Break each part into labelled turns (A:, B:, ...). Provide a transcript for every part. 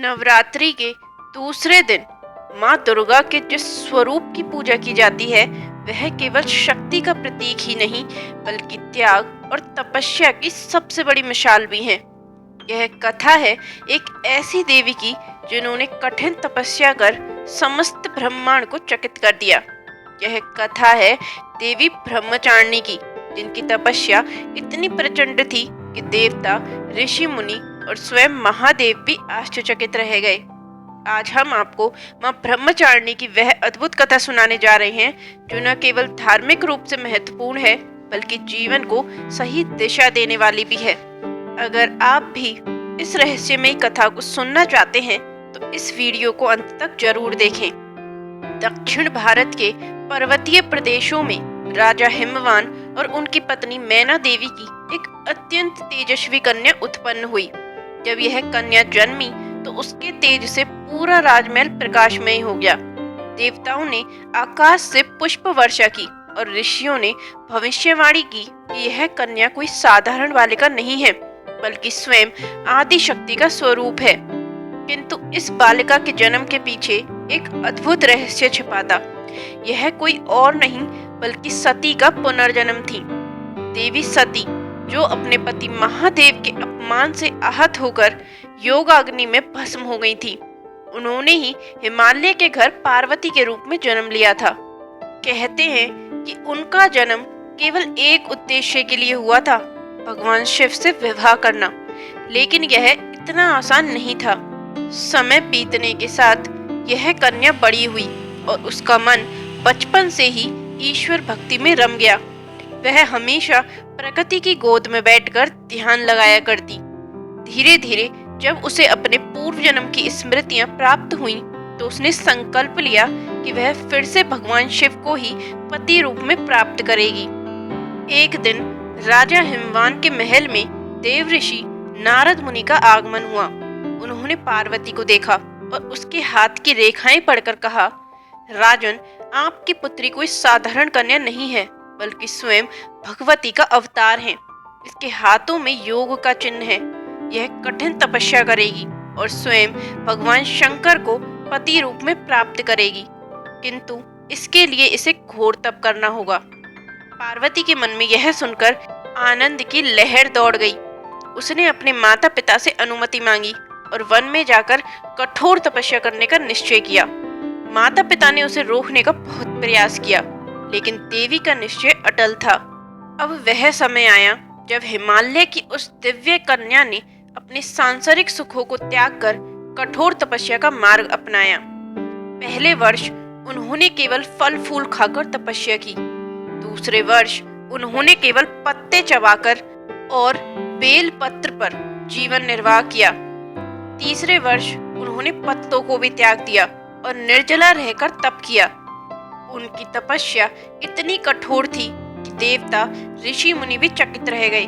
A: नवरात्रि के दूसरे दिन माँ दुर्गा के जिस स्वरूप की पूजा की जाती है वह केवल शक्ति का प्रतीक ही नहीं बल्कि त्याग और तपस्या की सबसे बड़ी मिसाल भी है। यह कथा है एक ऐसी देवी की जिन्होंने कठिन तपस्या कर समस्त ब्रह्मांड को चकित कर दिया। यह कथा है देवी ब्रह्मचारिणी की, जिनकी तपस्या इतनी प्रचंड थी कि देवता, ऋषि मुनि और स्वयं महादेव भी आश्चर्यचकित रह गए। आज हम आपको मां ब्रह्मचारिणी की वह अद्भुत कथा सुनाने जा रहे हैं जो न केवल धार्मिक रूप से महत्वपूर्ण है बल्कि जीवन को सही दिशा देने वाली भी है। अगर आप भी इस रहस्यमयी कथा को सुनना चाहते हैं तो इस वीडियो को अंत तक जरूर देखें। दक्षिण भारत के पर्वतीय प्रदेशों में राजा हिमवान और उनकी पत्नी मैना देवी की एक अत्यंत तेजस्वी कन्या उत्पन्न हुई। जब यह कन्या जन्मी तो उसके तेज से पूरा राजमहल प्रकाशमय हो गया। देवताओं ने आकाश से पुष्प वर्षा की और ऋषियों ने भविष्यवाणी की कि यह कन्या कोई साधारण बालिका नहीं है बल्कि स्वयं आदि शक्ति का स्वरूप है। किंतु इस बालिका के जन्म के पीछे एक अद्भुत रहस्य छिपा था। यह कोई और नहीं बल्कि सती का पुनर्जन्म थी। देवी सती, जो अपने पति महादेव के अपमान से आहत होकर योगाग्नि में भस्म हो गई थी, उन्होंने ही हिमालय के घर पार्वती के रूप में जन्म लिया था। कहते हैं कि उनका जन्म केवल एक उद्देश्य के लिए हुआ था, भगवान शिव से विवाह करना। लेकिन यह इतना आसान नहीं था। समय बीतने के साथ यह कन्या बड़ी हुई और उसका मन बचपन से ही ईश्वर भक्ति में रम गया। वह हमेशा प्रकृति की गोद में बैठकर ध्यान लगाया करती। धीरे धीरे जब उसे अपने पूर्व जन्म की स्मृतियां प्राप्त हुईं, तो उसने संकल्प लिया कि वह फिर से भगवान शिव को ही पति रूप में प्राप्त करेगी। एक दिन राजा हिमवान के महल में देव ऋषि नारद मुनि का आगमन हुआ। उन्होंने पार्वती को देखा और उसके हाथ की रेखाएं पढ़कर कहा, राजन, आपकी पुत्री कोई साधारण कन्या नहीं है बल्कि स्वयं भगवती का अवतार है। इसके हाथों में योग का चिन्ह है। यह कठिन तपस्या करेगी और स्वयं भगवान शंकर को पति रूप में प्राप्त करेगी, किंतु इसके लिए इसे घोर तप करना होगा। पार्वती के मन में यह सुनकर आनंद की लहर दौड़ गई। उसने अपने माता पिता से अनुमति मांगी और वन में जाकर कठोर तपस्या करने का निश्चय किया। माता पिता ने उसे रोकने का बहुत प्रयास किया, लेकिन देवी का निश्चय अटल था। अब वह समय आया जब हिमालय की उस दिव्य कन्या ने अपने सांसारिक सुखों को त्याग कर कठोर तपस्या का मार्ग अपनाया। पहले वर्ष उन्होंने केवल फल फूल खाकर तपस्या की। दूसरे वर्ष उन्होंने केवल पत्ते चबाकर और बेल पत्र पर जीवन निर्वाह किया। तीसरे वर्ष उन्होंने पत्तों को भी त्याग दिया और निर्जला रहकर तप किया। उनकी तपस्या इतनी कठोर थी कि देवता, ऋषि मुनि भी चकित रह गए।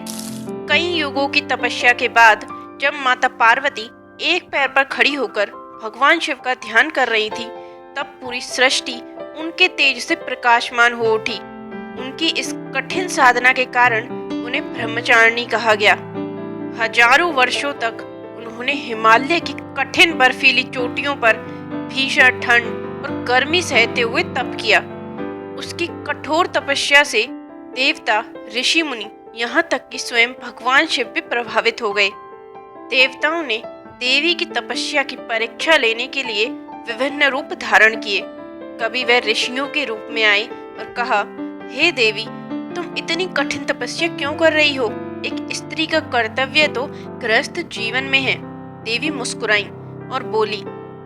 A: कई युगों की तपस्या के बाद जब माता पार्वती एक पैर पर खड़ी होकर भगवान शिव का ध्यान कर रही थी, तब पूरी सृष्टि उनके तेज से प्रकाशमान हो उठी। उनकी इस कठिन साधना के कारण उन्हें ब्रह्मचारिणी कहा गया। हजारों वर्षों तक उन्होंने हिमालय की कठिन बर्फीली चोटियों पर भीषण ठंड और गर्मी सहते हुए तप किया। उसकी कठोर तपस्या से देवता, ऋषि मुनि, यहाँ तक कि स्वयं भगवान शिव भी प्रभावित हो गए। देवताओं ने देवी की तपस्या की परीक्षा लेने के लिए विभिन्न रूप धारण किए। कभी वह ऋषियों के रूप में आए और कहा, हे देवी, तुम इतनी कठिन तपस्या क्यों कर रही हो? एक स्त्री का कर्तव्य तो गृहस्थ जीवन में है। देवी मुस्कुराई और बोली,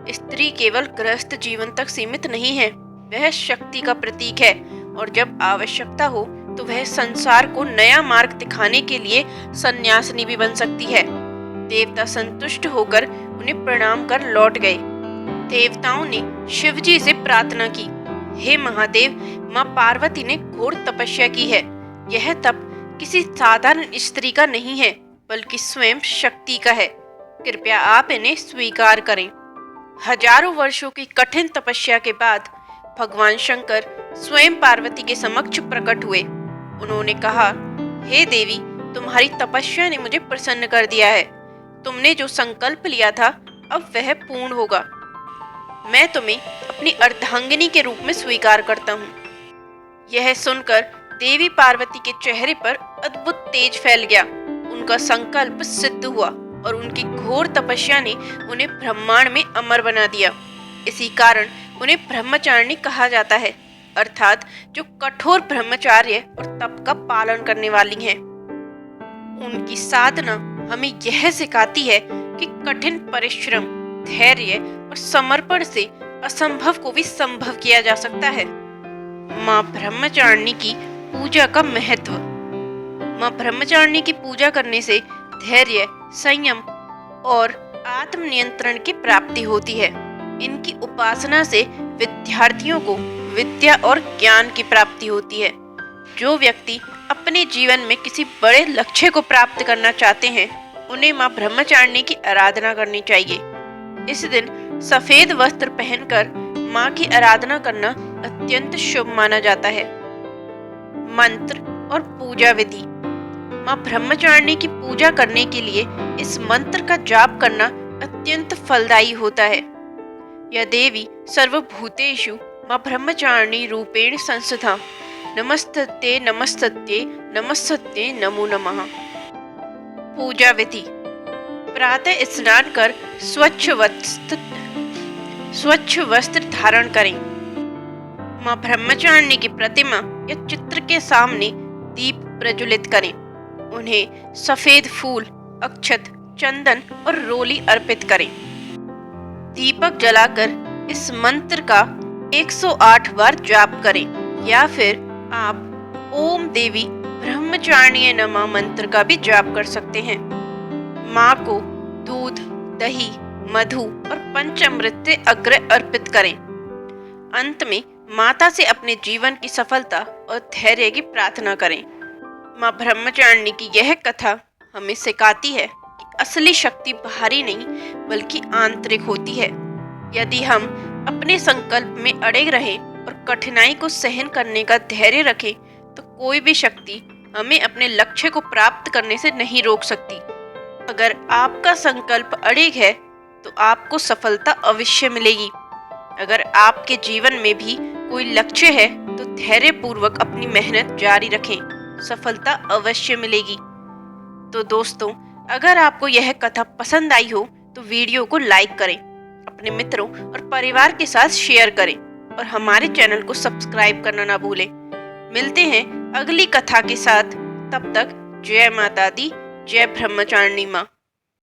A: स्त्री केवल गृहस्थ जीवन तक सीमित नहीं है, वह शक्ति का प्रतीक है और जब आवश्यकता हो तो वह संसार को नया मार्ग दिखाने के लिए सन्यासिनी भी बन सकती है। देवता संतुष्ट होकर उन्हें प्रणाम कर लौट गए। देवताओं ने शिवजी से प्रार्थना की, हे महादेव, माँ पार्वती ने घोर तपस्या की है। यह तप किसी साधारण स्त्री का नहीं है बल्कि स्वयं शक्ति का है। कृपया आप इन्हें स्वीकार करें। हजारों वर्षों की कठिन तपस्या के बाद भगवान शंकर स्वयं पार्वती के समक्ष प्रकट हुए। उन्होंने कहा, हे देवी, तुम्हारी तपस्या ने मुझे प्रसन्न कर दिया है। तुमने जो संकल्प लिया था अब वह पूर्ण होगा। मैं तुम्हें अपनी अर्धांगिनी के रूप में स्वीकार करता हूँ। यह सुनकर देवी पार्वती के चेहरे पर अद्भुत तेज फैल गया। उनका संकल्प सिद्ध हुआ और उनकी घोर तपस्या ने उन्हें ब्रह्मांड में अमर बना दिया। इसी कारण उन्हें ब्रह्मचारिणी कहा जाता है, अर्थात जो कठोर ब्रह्मचार्य और तप का पालन करने वाली हैं। उनकी साधना हमें यह सिखाती है कि कठिन परिश्रम, धैर्य और समर्पण से असंभव को भी संभव किया जा सकता है। माँ ब्रह्मचारिणी की पूजा का महत्व। माँ ब्रह्मचारिणी की पूजा करने से धैर्य, संयम और आत्मनियंत्रण की प्राप्ति होती है। इनकी उपासना से विद्यार्थियों को विद्या और ज्ञान की प्राप्ति होती है। जो व्यक्ति अपने जीवन में किसी बड़े लक्ष्य को प्राप्त करना चाहते हैं, उन्हें माँ ब्रह्मचारिणी की आराधना करनी चाहिए। इस दिन सफेद वस्त्र पहनकर माँ की आराधना करना अत्यंत शुभ माना जाता है। मंत्र और पूजा विधि। माँ ब्रह्मचारिणी की पूजा करने के लिए इस मंत्र का जाप करना अत्यंत फलदायी होता है। यह देवी सर्वभूतेषु माँ ब्रह्मचारिणी रूपेण संस्थिता नमस्तते नमस्तते नमस्तते नमो नमः। पूजा विधि। प्रातः स्नान कर स्वच्छ वस्त्र धारण करें। माँ ब्रह्मचारिणी की प्रतिमा या चित्र के सामने दीप प्रज्वलित करें। उन्हें सफेद फूल, अक्षत, चंदन और रोली अर्पित करें। दीपक जलाकर इस मंत्र का 108 बार जाप करें, या फिर आप ओम देवी ब्रह्मचारिणी नमः मंत्र का भी जाप कर सकते हैं। माँ को दूध, दही, मधु और पंचामृत से अर्घ्य अर्पित करें। अंत में माता से अपने जीवन की सफलता और धैर्य की प्रार्थना करें। माँ ब्रह्मचारिणी की यह कथा हमें सिखाती है कि असली शक्ति बाहरी नहीं बल्कि आंतरिक होती है। यदि हम अपने संकल्प में अड़े रहें और कठिनाई को सहन करने का धैर्य रखें, तो कोई भी शक्ति हमें अपने लक्ष्य को प्राप्त करने से नहीं रोक सकती। अगर आपका संकल्प अड़िग है तो आपको सफलता अवश्य मिलेगी। अगर आपके जीवन में भी कोई लक्ष्य है तो धैर्य पूर्वक अपनी मेहनत जारी रखें, सफलता अवश्य मिलेगी। तो दोस्तों, अगर आपको यह कथा पसंद आई हो तो वीडियो को लाइक करें, अपने मित्रों और परिवार के साथ शेयर करें और हमारे चैनल को सब्सक्राइब करना ना भूलें। मिलते हैं अगली कथा के साथ। तब तक जय माता दी, जय ब्रह्मचारिणी माँ।